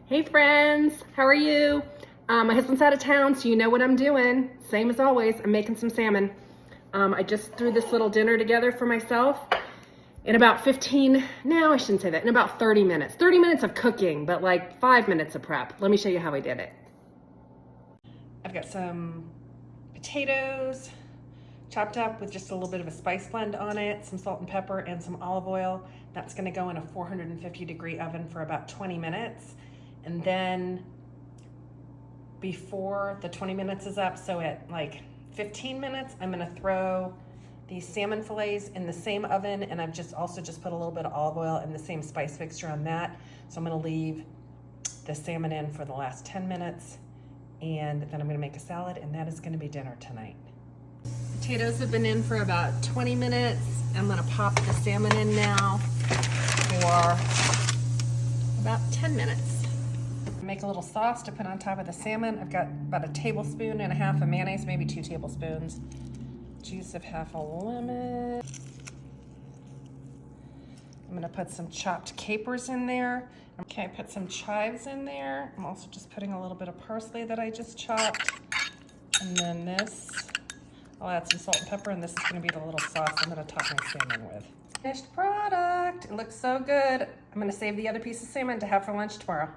Hey friends, how are you? My husband's out of town, so you know what I'm doing. Same as always, I'm making some salmon. I just threw this little dinner together for myself in about 15, no, I shouldn't say that, in about 30 minutes. 30 minutes of cooking, but like 5 minutes of prep. Let me show you how I did it. I've got some potatoes chopped up with just a little bit of a spice blend on it, some salt and pepper and some olive oil. That's gonna go in a 450-degree oven for about 20 minutes. And then before the 20 minutes is up, so at like 15 minutes, I'm gonna throw these salmon fillets in the same oven, and I've just put a little bit of olive oil and the same spice mixture on that. So I'm gonna leave the salmon in for the last 10 minutes, and then I'm gonna make a salad, and that is gonna be dinner tonight. Potatoes have been in for about 20 minutes. I'm gonna pop the salmon in now for about 10 minutes. Make a little sauce to put on top of the salmon. I've got about 1.5 tablespoons of mayonnaise, maybe 2 tablespoons. Juice of half a lemon. I'm gonna put some chopped capers in there. Okay, put some chives in there. I'm also just putting a little bit of parsley that I just chopped. And then this, I'll add some salt and pepper, and this is gonna be the little sauce I'm gonna top my salmon with. Finished product, it looks so good. I'm gonna save the other piece of salmon to have for lunch tomorrow.